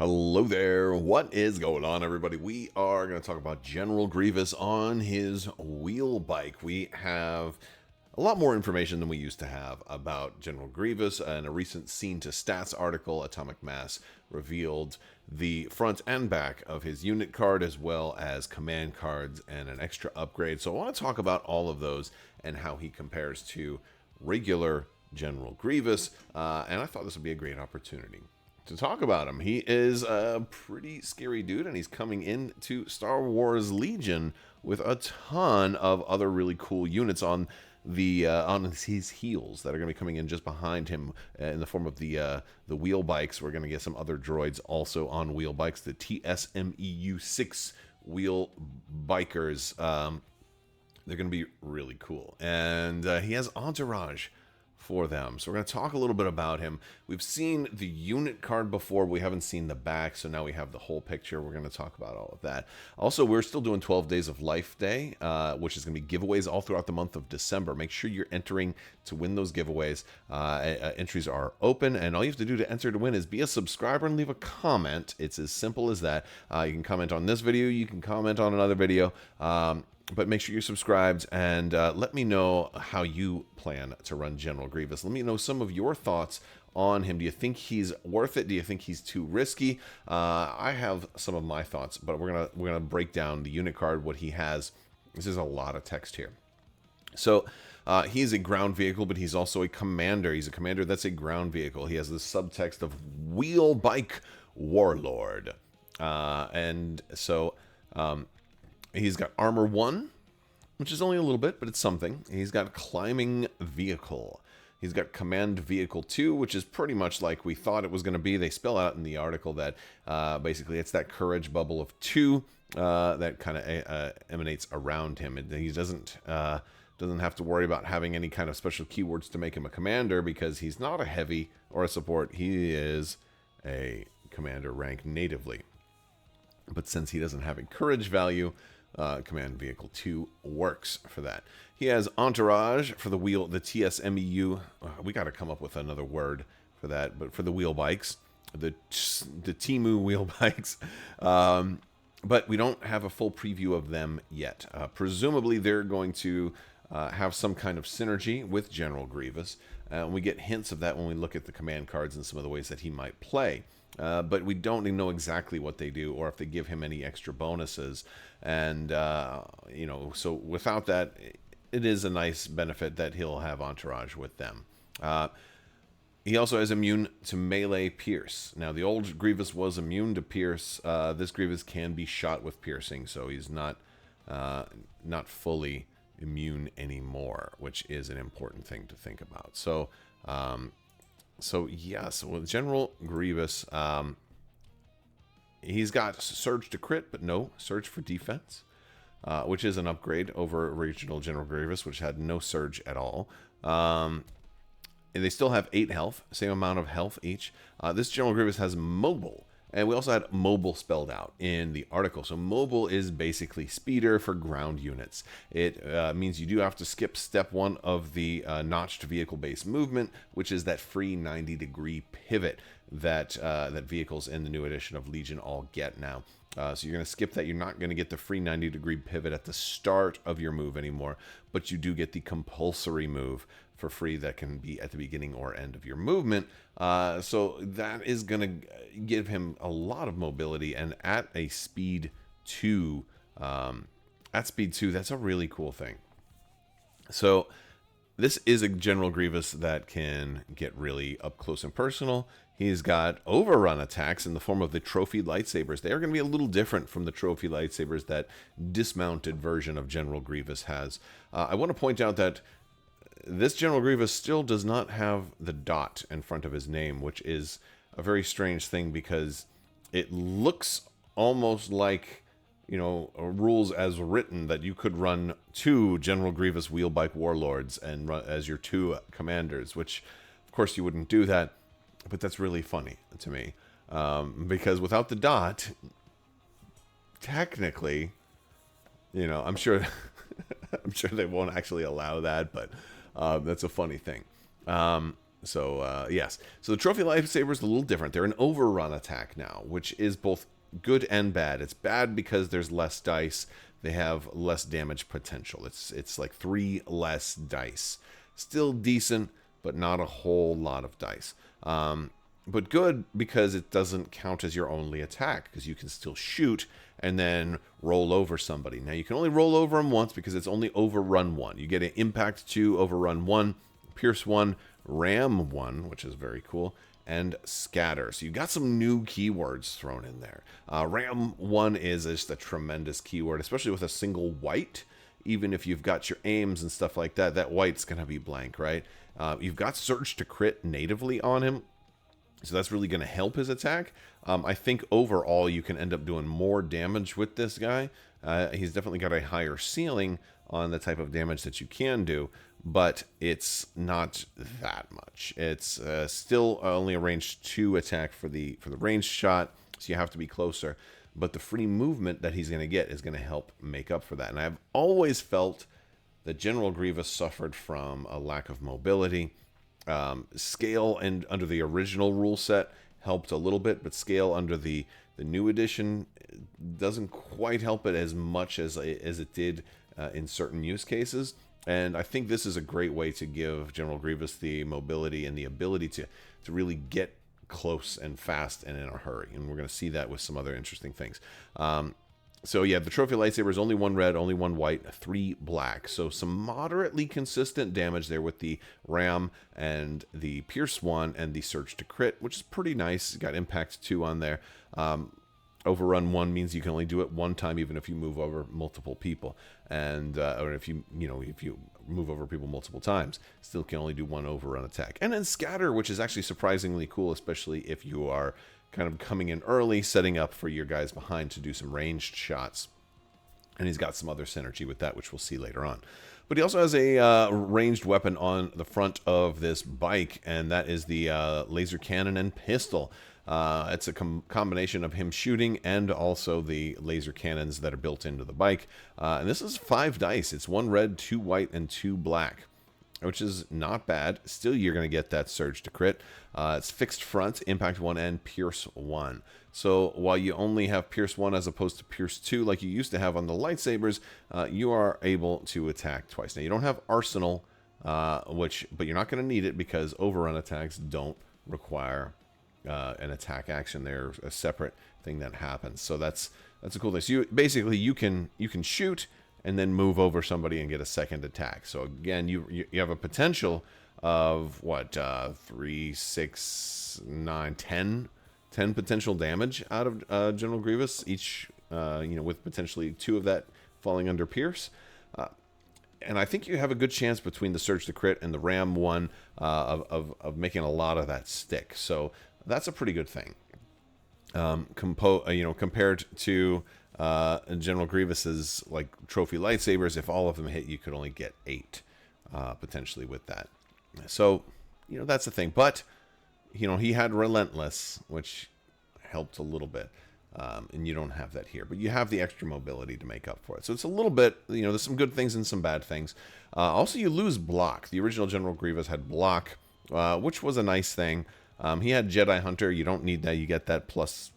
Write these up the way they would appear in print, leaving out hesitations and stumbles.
Hello there, what is going on, everybody? We are going to talk about General Grievous on his wheel bike. We have a lot more information than we used to have about General Grievous, and a recent Scene to Stats article, Atomic Mass, revealed the front and back of his unit card, as well as command cards and an extra upgrade. So I want to talk about all of those and how he compares to regular General Grievous, and I thought this would be a great opportunity to talk about him. He is a pretty scary dude, and he's coming into Star Wars Legion with a ton of other really cool units on his heels that are going to be coming in just behind him in the form of the wheel bikes. We're going to get some other droids also on wheel bikes, the TSMEU 6 wheel bikers. They're going to be really cool, and he has entourage for them. So we're going to talk a little bit about him. We've seen the unit card before. We haven't seen the back, so now we have the whole picture. We're going to talk about all of that. Also, we're still doing 12 Days of Life Day, which is going to be giveaways all throughout the month of December. Make sure you're entering to win those giveaways. Entries are open, and all you have to do to enter to win is be a subscriber and leave a comment. It's as simple as that. You can comment on this video. You can comment on another video. But make sure you're subscribed, and let me know how you plan to run General Grievous. Let me know some of your thoughts on him. Do you think he's worth it? Do you think he's too risky? I have some of my thoughts, but we're gonna break down the unit card, what he has. This is a lot of text here. So he's a ground vehicle, but he's also a commander. He's a commander that's a ground vehicle. He has the subtext of wheel bike warlord, and so. He's got Armor 1, which is only a little bit, but it's something. He's got Climbing Vehicle. He's got Command Vehicle 2, which is pretty much like we thought it was going to be. They spell out in the article that basically it's that courage bubble of 2 that kind of emanates around him. He doesn't have to worry about having any kind of special keywords to make him a commander, because he's not a heavy or a support. He is a commander rank natively. But since he doesn't have a courage value, Command Vehicle 2 works for that. He has Entourage for the wheel, the TSMEU. We got to come up with another word for that, but for the wheel bikes, the Timu wheel bikes. But we don't have a full preview of them yet. Presumably, they're going to have some kind of synergy with General Grievous. We get hints of that when we look at the command cards and some of the ways that he might play. But we don't know exactly what they do, or if they give him any extra bonuses. And, so without that, it is a nice benefit that he'll have Entourage with them. He also is immune to melee pierce. Now, the old Grievous was immune to pierce. This Grievous can be shot with piercing, so he's not fully immune anymore, which is an important thing to think about. So with General Grievous, he's got Surge to crit, but no Surge for defense, which is an upgrade over original General Grievous, which had no Surge at all. And they still have 8 health, same amount of health each. This General Grievous has mobile. And we also had mobile spelled out in the article. So mobile is basically speeder for ground units. It means you do have to skip step 1 of the notched vehicle-based movement, which is that free 90-degree pivot that vehicles in the new edition of Legion all get now. So you're going to skip that. You're not going to get the free 90-degree pivot at the start of your move anymore, but you do get the compulsory move for free that can be at the beginning or end of your movement. So that is going to give him a lot of mobility, and at a speed 2, that's a really cool thing. So this is a General Grievous that can get really up close and personal. He's got overrun attacks in the form of the trophy lightsabers. They are going to be a little different from the trophy lightsabers that dismounted version of General Grievous has. I want to point out that this General Grievous still does not have the dot in front of his name, which is a very strange thing, because it looks almost like, rules as written, that you could run 2 General Grievous wheelbike warlords and run as your 2 commanders, which of course you wouldn't do that, but that's really funny to me, because without the dot, technically, I'm sure I'm sure they won't actually allow that, but that's a funny thing. So yes. So the trophy lightsaber is a little different. They're an overrun attack now, which is both good and bad. It's bad because there's less dice. They have less damage potential. It's like 3 less dice. Still decent, but not a whole lot of dice. But good because it doesn't count as your only attack, because you can still shoot and then roll over somebody. Now you can only roll over them once because it's only overrun 1. You get an impact 2, overrun 1, pierce 1, ram 1, which is very cool, and scatter. So you got some new keywords thrown in there. Ram 1 is just a tremendous keyword, especially with a single white. Even if you've got your aims and stuff like that, that white's going to be blank, right? You've got Surge to Crit natively on him, so that's really going to help his attack. I think overall you can end up doing more damage with this guy. He's definitely got a higher ceiling on the type of damage that you can do, but it's not that much. It's still only a range 2 attack for the ranged shot, so you have to be closer. But the free movement that he's going to get is going to help make up for that. And I've always felt that General Grievous suffered from a lack of mobility. Scale and under the original rule set helped a little bit, but scale under the new edition doesn't quite help it as much as it did in certain use cases. And I think this is a great way to give General Grievous the mobility and the ability to really get close and fast and in a hurry. And we're going to see that with some other interesting things. So yeah, the trophy lightsaber is only 1 red, only 1 white, 3 black. So some moderately consistent damage there with the ram and the pierce 1 and the surge to crit, which is pretty nice. Got impact 2 on there. Overrun 1 means you can only do it 1 time, even if you move over multiple people, and or if you move over people multiple times, still can only do 1 overrun attack. And then scatter, which is actually surprisingly cool, especially if you are kind of coming in early, setting up for your guys behind to do some ranged shots. And he's got some other synergy with that, which we'll see later on. But he also has a ranged weapon on the front of this bike, and that is the laser cannon and pistol. It's a combination of him shooting and also the laser cannons that are built into the bike. And this is 5 dice. It's 1 red, 2 white, and 2 black, which is not bad. Still, you're going to get that surge to crit. It's fixed front, impact 1, and pierce 1. So while you only have pierce 1 as opposed to pierce 2 like you used to have on the lightsabers, you are able to attack twice. Now, you don't have arsenal, but you're not going to need it because overrun attacks don't require an attack action. They're a separate thing that happens. So that's a cool thing. So you can shoot and then move over somebody and get a second attack. So again, you have a potential of what 3, 6, 9, 10 potential damage out of General Grievous, each with potentially 2 of that falling under pierce. And I think you have a good chance between the surge to crit and the ram 1 of making a lot of that stick. So that's a pretty good thing. Compared to General Grievous's like trophy lightsabers, if all of them hit, you could only get 8 potentially with that. So that's the thing. But he had relentless, which helped a little bit. And you don't have that here, but you have the extra mobility to make up for it. So it's a little bit, there's some good things and some bad things. Also, you lose block. The original General Grievous had block, which was a nice thing. He had Jedi Hunter. You don't need that. You get that plus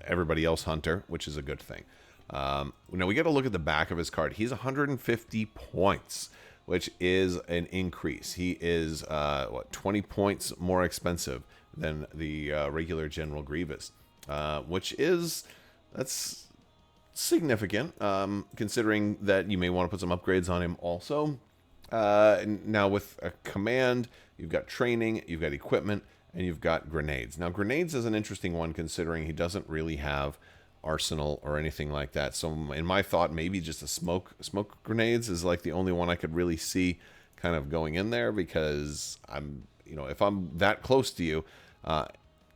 everybody else Hunter, which is a good thing. Now we got to look at the back of his card. He's 150 points, which is an increase. He is 20 points more expensive than the regular General Grievous, that's significant, considering that you may want to put some upgrades on him also. Now with a command, you've got training, you've got equipment, and you've got grenades. Now grenades is an interesting one, considering he doesn't really have arsenal or anything like that. So in my thought, maybe just a smoke grenades is like the only one I could really see kind of going in there, because if I'm that close to you,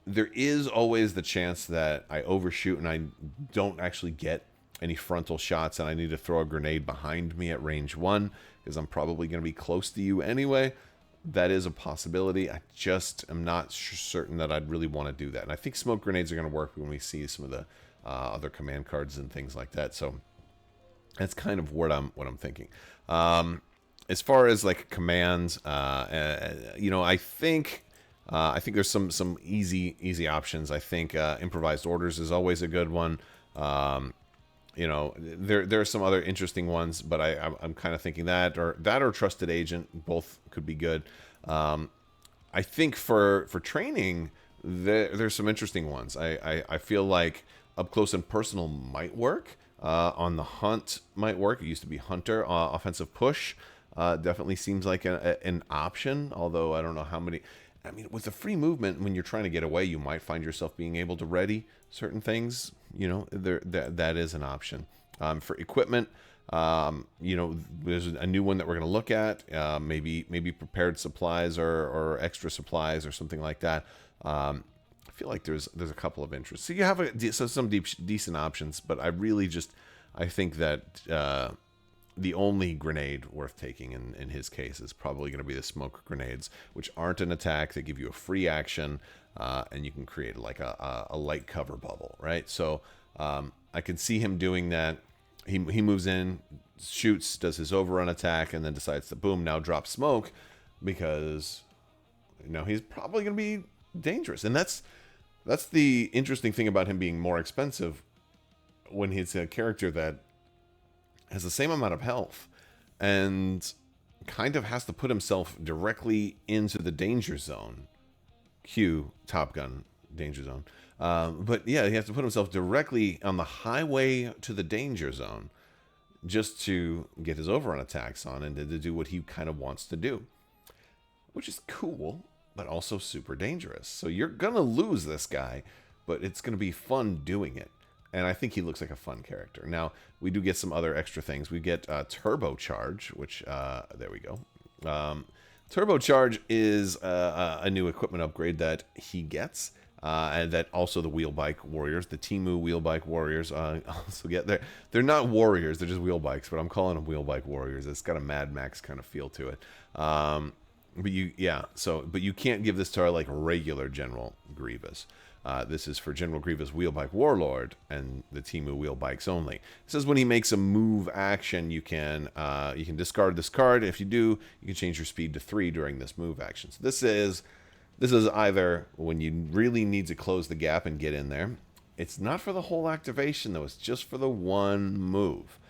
there is always the chance that I overshoot and I don't actually get any frontal shots, and I need to throw a grenade behind me at range 1 because I'm probably going to be close to you anyway. That is a possibility. I just am not certain that I'd really want to do that. And I think smoke grenades are going to work when we see some of the other command cards and things like that. So that's kind of what I'm thinking. As far as like commands, I think I think there's some easy options. I think improvised orders is always a good one. You know, there are some other interesting ones, but I'm kind of thinking that or trusted agent, both could be good. I think for training, there's some interesting ones. I feel like up close and personal might work. On the hunt might work. It used to be hunter. Offensive push definitely seems like an option, although I don't know how many. I mean, with the free movement, when you're trying to get away, you might find yourself being able to ready certain things. You know, that is an option. For equipment, you know, there's a new one that we're going to look at. Maybe prepared supplies or extra supplies or something like that. I feel like there's a couple of interests. So you have some decent options, but I think that the only grenade worth taking in his case is probably going to be the smoke grenades, which aren't an attack. They give you a free action, and you can create like a light cover bubble, right? So I can see him doing that. He moves in, shoots, does his overrun attack, and then decides to boom, now drop smoke, because you know he's probably going to be dangerous. And that's the interesting thing about him being more expensive, when he's a character that has the same amount of health and kind of has to put himself directly into the danger zone. Cue Top Gun danger zone. But yeah, he has to put himself directly on the highway to the danger zone just to get his overrun attacks on and to do what he kind of wants to do, which is cool, but also super dangerous. So you're going to lose this guy, but it's going to be fun doing it. And I think he looks like a fun character. Now, we do get some other extra things. We get Turbocharge, which, there we go. Turbocharge is a new equipment upgrade that he gets. And that also the wheelbike warriors, the Timu wheelbike warriors, also get there. They're not warriors, they're just wheelbikes, but I'm calling them wheelbike warriors. It's got a Mad Max kind of feel to it. But you can't give this to our like regular General Grievous. This is for General Grievous Bike Warlord and the Timu wheelbikes only. It says when he makes a move action, you can discard this card. If you do, you can change your speed to 3 during this move action. So this is either when you really need to close the gap and get in there. It's not for the whole activation though. It's just for the one move.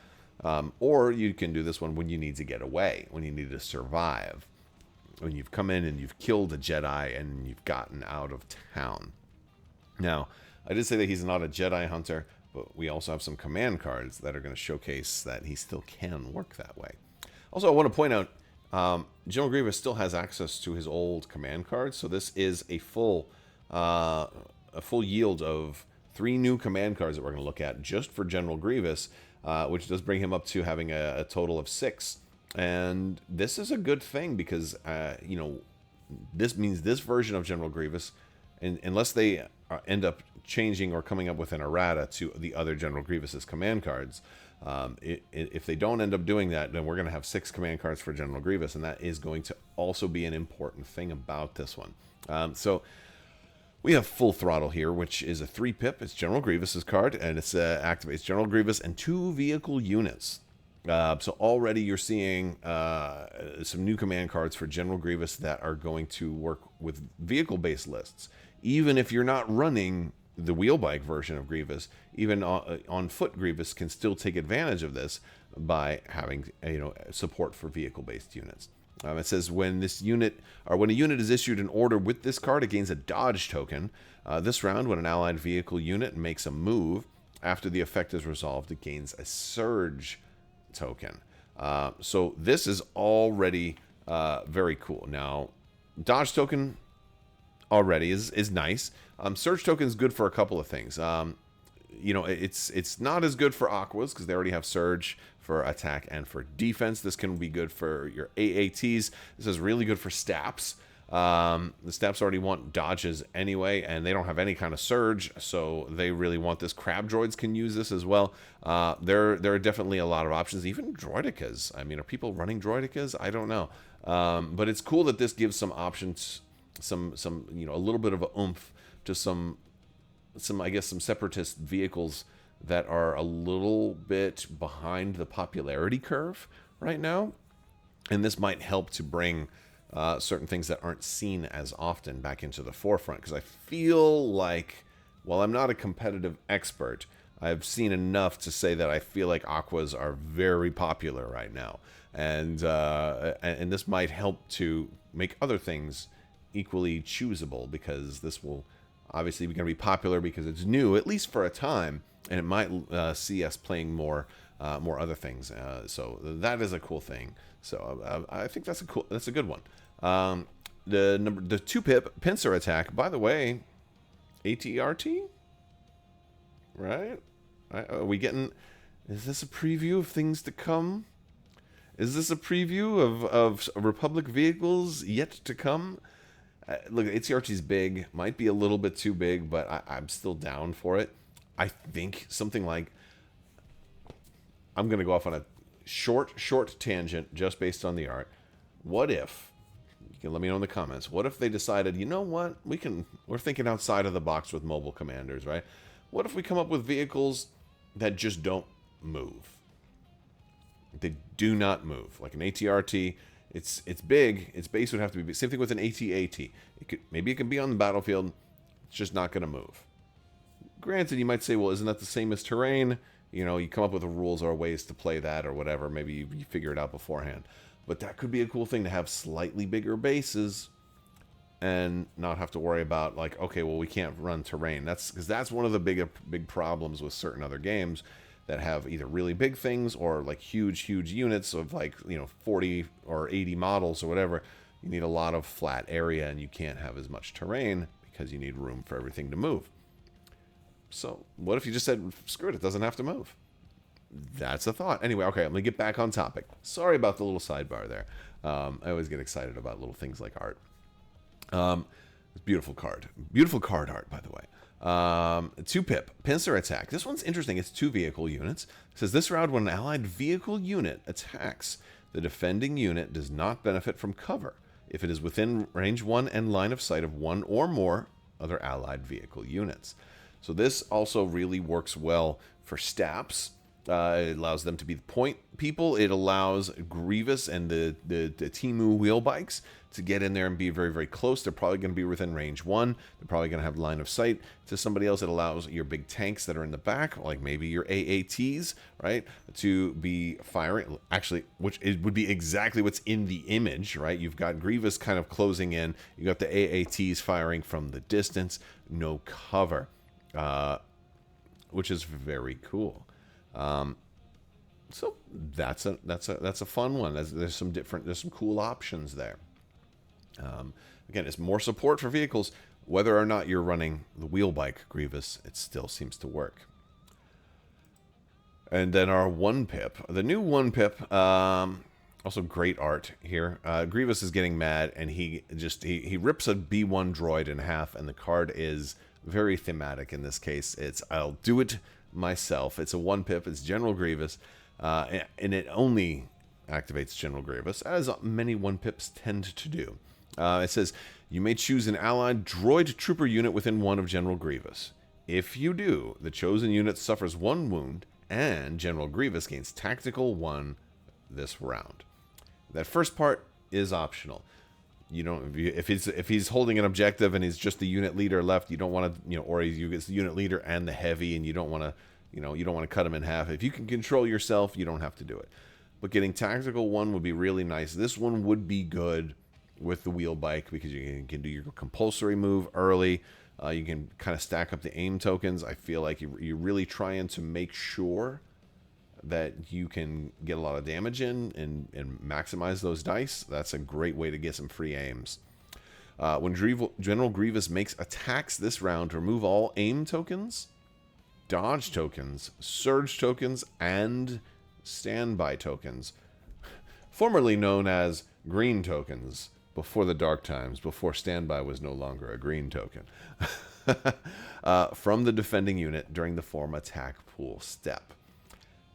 Or you can do this one when you need to get away, when you need to survive, when you've come in and you've killed a Jedi and you've gotten out of town. Now, I did say that he's not a Jedi hunter, but we also have some command cards that are going to showcase that he still can work that way. Also, I want to point out, General Grievous still has access to his old command cards, so this is a full yield of 3 new command cards that we're going to look at just for General Grievous, which does bring him up to having a total of 6. And this is a good thing because, you know, this means this version of General Grievous, unless they end up changing or coming up with an errata to the other General Grievous's command cards, if they don't end up doing that, then we're going to have 6 command cards for General Grievous, and that is going to also be an important thing about this one. So we have Full Throttle here, which is a 3-pip. It's General Grievous's card, and it's activates General Grievous and 2 vehicle units. So already you're seeing some new command cards for General Grievous that are going to work with vehicle-based lists. Even if you're not running the wheelbike version of Grievous, even on foot Grievous can still take advantage of this by having support for vehicle-based units. It says when a unit is issued an order with this card, it gains a dodge token. This round, when an allied vehicle unit makes a move after the effect is resolved, it gains a surge token. So this is already very cool. Now, dodge token already is nice. Surge token is good for a couple of things. It's not as good for Aquas because they already have surge for attack and for defense. This can be good for your AATs. This is really good for Staps. The Staps already want dodges anyway, and they don't have any kind of surge, so they really want this. Crab droids can use this as well. There are definitely a lot of options. Even droidicas. I mean, are people running droidicas? I don't know. But it's cool that this gives some options, some a little bit of a oomph to some separatist vehicles that are a little bit behind the popularity curve right now, and this might help to bring certain things that aren't seen as often back into the forefront. Because I feel like, while I'm not a competitive expert, I've seen enough to say that I feel like aquas are very popular right now. And this might help to make other things equally choosable, because this will obviously be going to be popular because it's new, at least for a time, and it might see us playing more other things. So that is a cool thing. So I think that's a good one. The 2-pip pincer attack, by the way, ATRT, right? Are we getting? Is this a preview of things to come? Is this a preview of Republic vehicles yet to come? Look, ATRT's big. Might be a little bit too big, but I'm still down for it. I think something like... I'm going to go off on a short tangent just based on the art. What if... You can let me know in the comments. What if they decided, you know what? We're thinking outside of the box with mobile commanders, right? What if we come up with vehicles that just don't move? They do not move. Like an ATRT, it's big. Its base would have to be big. Same thing with an AT-AT. Maybe it can be on the battlefield. It's just not going to move. Granted, you might say, well, isn't that the same as terrain? You know, you come up with the rules or ways to play that or whatever. Maybe you figure it out beforehand. But that could be a cool thing to have slightly bigger bases and not have to worry about, like, okay, well, we can't run terrain. Because that's one of the big problems with certain other games that have either really big things or like huge units of, like, 40 or 80 models or whatever. You need a lot of flat area, and you can't have as much terrain because you need room for everything to move. So what if you just said, screw it, it doesn't have to move? That's a thought. Anyway, okay, I'm going to get back on topic. Sorry about the little sidebar there. I always get excited about little things like art. Beautiful card. Beautiful card art, by the way. 2-pip, pincer attack. This one's interesting. It's 2 vehicle units. It says, this round, when an allied vehicle unit attacks, the defending unit does not benefit from cover if it is within range 1 and line of sight of 1 or more other allied vehicle units. So this also really works well for Staps. It allows them to be the point people. It allows Grievous and the Timu wheel bikes to get in there and be very, very close. They're probably going to be within range 1. They're probably going to have line of sight to somebody else. It allows your big tanks that are in the back, like maybe your AATs, right, to be firing. Actually, which would be exactly what's in the image, right? You've got Grievous kind of closing in. You got the AATs firing from the distance, no cover, which is very cool. So that's a fun one. There's some cool options there. Again, it's more support for vehicles. Whether or not you're running the wheel bike Grievous, it still seems to work. And then our 1-pip, the new 1-pip, also great art here. Grievous is getting mad, and he rips a B1 droid in half, and the card is very thematic in this case. It's I'll do it myself. It's a 1-pip. It's General Grievous, and it only activates General Grievous, as many 1-pips tend to do. It says, you may choose an allied droid trooper unit within 1 of General Grievous. If you do, the chosen unit suffers 1 wound, and General Grievous gains tactical 1 this round. That first part is optional. You don't, if he's holding an objective and he's just the unit leader left, you don't want to, or he's the unit leader and the heavy, and you don't want to, you don't want to cut him in half. If you can control yourself, you don't have to do it. But getting tactical 1 would be really nice. This one would be good with the wheel bike because you can do your compulsory move early. You can kind of stack up the aim tokens. I feel like you're really trying to make sure that you can get a lot of damage in and maximize those dice. That's a great way to get some free aims. When General Grievous makes attacks this round, remove all aim tokens, dodge tokens, surge tokens, and standby tokens, formerly known as green tokens before the dark times, before standby was no longer a green token, from the defending unit during the form attack pool step.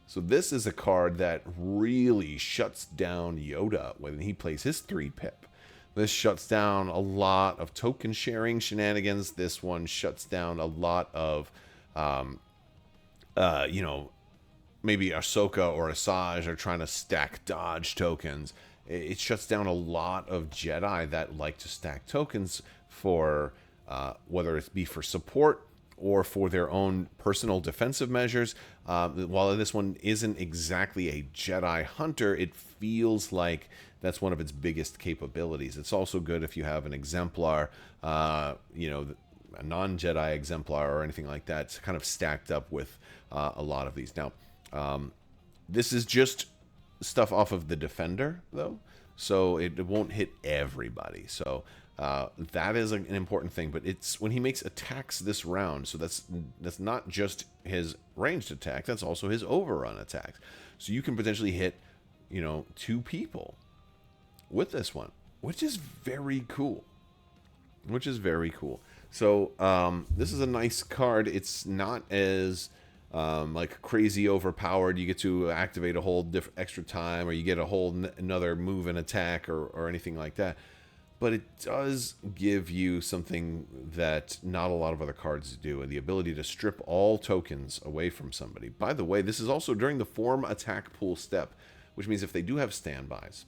So this is a card that really shuts down Yoda when he plays his 3-pip. This shuts down a lot of token sharing shenanigans. This one shuts down a lot of, maybe Ahsoka or Asajj are trying to stack dodge tokens. it shuts down a lot of Jedi that like to stack tokens for whether it be for support or for their own personal defensive measures. While this one isn't exactly a Jedi hunter, it feels like that's one of its biggest capabilities. It's also good if you have an exemplar, you know, a non-Jedi exemplar or anything like that. It's kind of stacked up with a lot of these. Now, this is just stuff off of the Defender, though, so it won't hit everybody. So that is an important thing. But it's when he makes attacks this round, so that's not just his ranged attack, that's also his overrun attacks. So you can potentially hit, you know, 2 people with this one, which is very cool. Which is very cool. So this is a nice card. It's not as like crazy overpowered. You get to activate a whole extra time, or you get a whole another move and attack, or anything like that. But it does give you something that not a lot of other cards do, and the ability to strip all tokens away from somebody. By the way, this is also during the form attack pool step, which means if they do have standbys,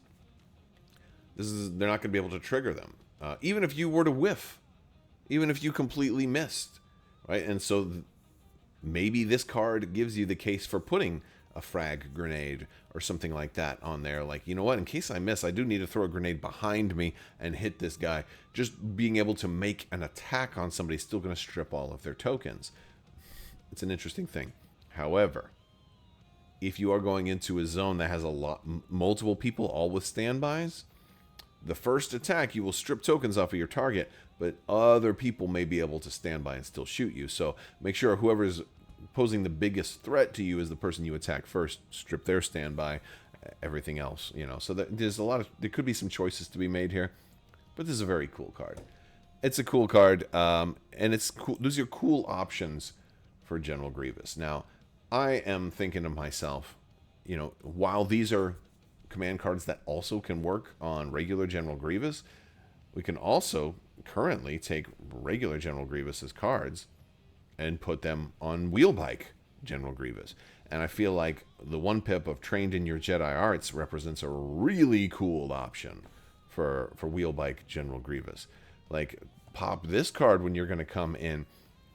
they're not going to be able to trigger them. Even if you were to whiff, even if you completely missed, right? And so maybe this card gives you the case for putting a frag grenade or something like that on there. Like, you know what, in case I miss, I do need to throw a grenade behind me and hit this guy. Just being able to make an attack on somebody is still going to strip all of their tokens. It's an interesting thing. However, if you are going into a zone that has multiple people all with standbys, the first attack, you will strip tokens off of your target, but other people may be able to stand by and still shoot you. So make sure whoever is posing the biggest threat to you is the person you attack first. Strip their standby, everything else, you know. So there's there could be some choices to be made here, but this is a very cool card. It's a cool card, and it's cool. Those are cool options for General Grievous. Now, I am thinking to myself, you know, while these are command cards that also can work on regular General Grievous, we can also currently take regular General Grievous's cards and put them on wheelbike General Grievous. And I feel like the 1-pip of Trained in Your Jedi Arts represents a really cool option for wheelbike General Grievous. Like, pop this card when you're going to come in.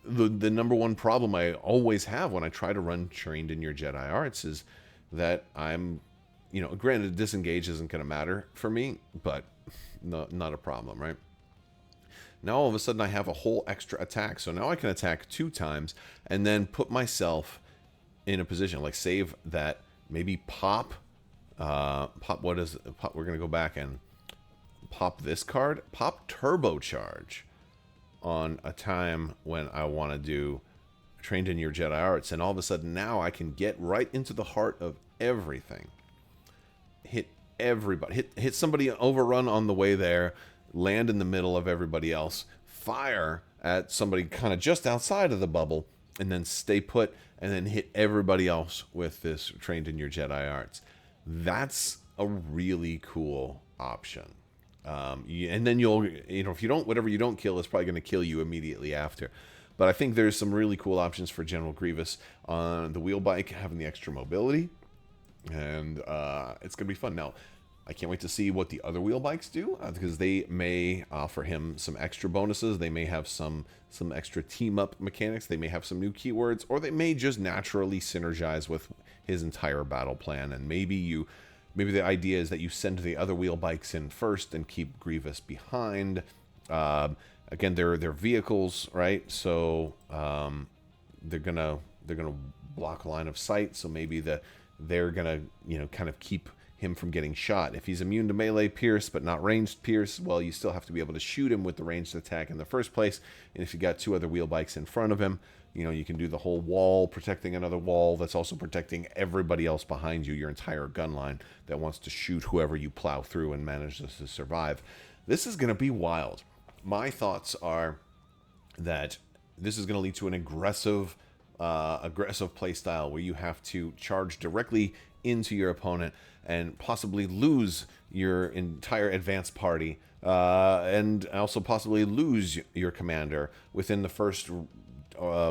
The number one problem I always have when I try to run Trained in Your Jedi Arts is that I'm, you know, granted, disengage isn't going to matter for me, but not a problem, right? Now all of a sudden I have a whole extra attack, so now I can attack 2 times and then put myself in a position, like save that, maybe pop, what is it? We're going to go back and pop this card, pop Turbocharge on a time when I want to do Trained in Your Jedi Arts, and all of a sudden now I can get right into the heart of everything. Hit everybody, hit somebody, overrun on the way there, land in the middle of everybody else, fire at somebody kind of just outside of the bubble, and then stay put, and then hit everybody else with this Trained in Your Jedi Arts. That's a really cool option. And then you'll, you know, if you don't, whatever you don't kill is probably going to kill you immediately after. But I think there's some really cool options for General Grievous on the wheel bike, having the extra mobility, and it's going to be fun. Now, I can't wait to see what the other wheel bikes do, because they may offer him some extra bonuses. They may have some extra team-up mechanics. They may have some new keywords, or they may just naturally synergize with his entire battle plan. And maybe the idea is that you send the other wheel bikes in first and keep Grievous behind. Again, they're vehicles, right? So they're gonna block a line of sight. So maybe they're gonna, you know, kind of keep him from getting shot. If he's immune to melee pierce but not ranged pierce, well, you still have to be able to shoot him with the ranged attack in the first place. And if you got 2 other wheel bikes in front of him, you know, you can do the whole wall, protecting another wall that's also protecting everybody else behind you, your entire gun line that wants to shoot whoever you plow through and manages to survive. This is going to be wild. My thoughts are that this is going to lead to an aggressive play style where you have to charge directly into your opponent and possibly lose your entire advanced party, and also possibly lose your commander within the first,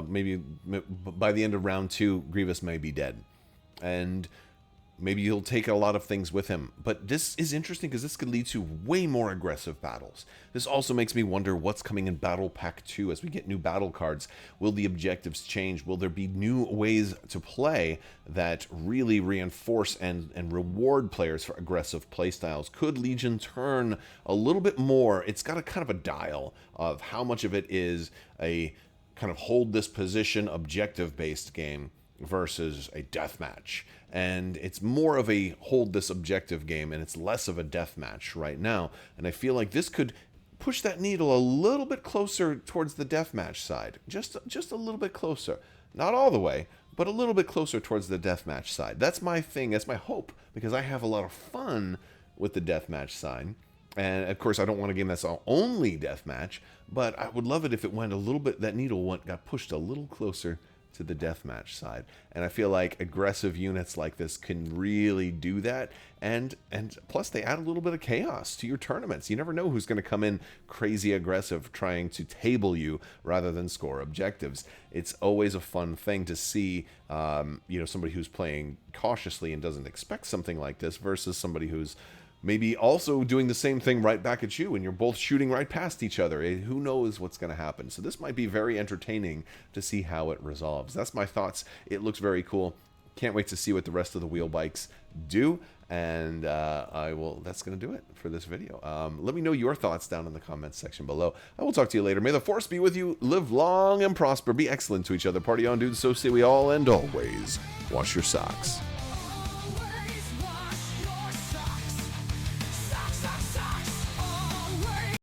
maybe by the end of round 2, Grievous may be dead. And Maybe he'll take a lot of things with him. But this is interesting because this could lead to way more aggressive battles. This also makes me wonder what's coming in Battle Pack 2 as we get new battle cards. Will the objectives change? Will there be new ways to play that really reinforce and reward players for aggressive playstyles? Could Legion turn a little bit more? It's got a kind of a dial of how much of it is a kind of hold this position objective-based game versus a deathmatch. And it's more of a hold this objective game, and it's less of a deathmatch right now. And I feel like this could push that needle a little bit closer towards the deathmatch side. Just a little bit closer. Not all the way, but a little bit closer towards the deathmatch side. That's my thing. That's my hope, because I have a lot of fun with the deathmatch side. And of course, I don't want a game that's only deathmatch, but I would love it if it went a little bit, that needle got pushed a little closer to the deathmatch side. And I feel like aggressive units like this can really do that, and plus they add a little bit of chaos to your tournaments. You never know who's going to come in crazy aggressive trying to table you rather than score objectives. It's always a fun thing to see somebody who's playing cautiously and doesn't expect something like this versus somebody who's maybe also doing the same thing right back at you, and you're both shooting right past each other. Who knows what's going to happen? So this might be very entertaining to see how it resolves. That's my thoughts. It looks very cool. Can't wait to see what the rest of the wheel bikes do. And that's going to do it for this video. Let me know your thoughts down in the comments section below. I will talk to you later. May the force be with you. Live long and prosper. Be excellent to each other. Party on, dudes. So say we all, and always wash your socks.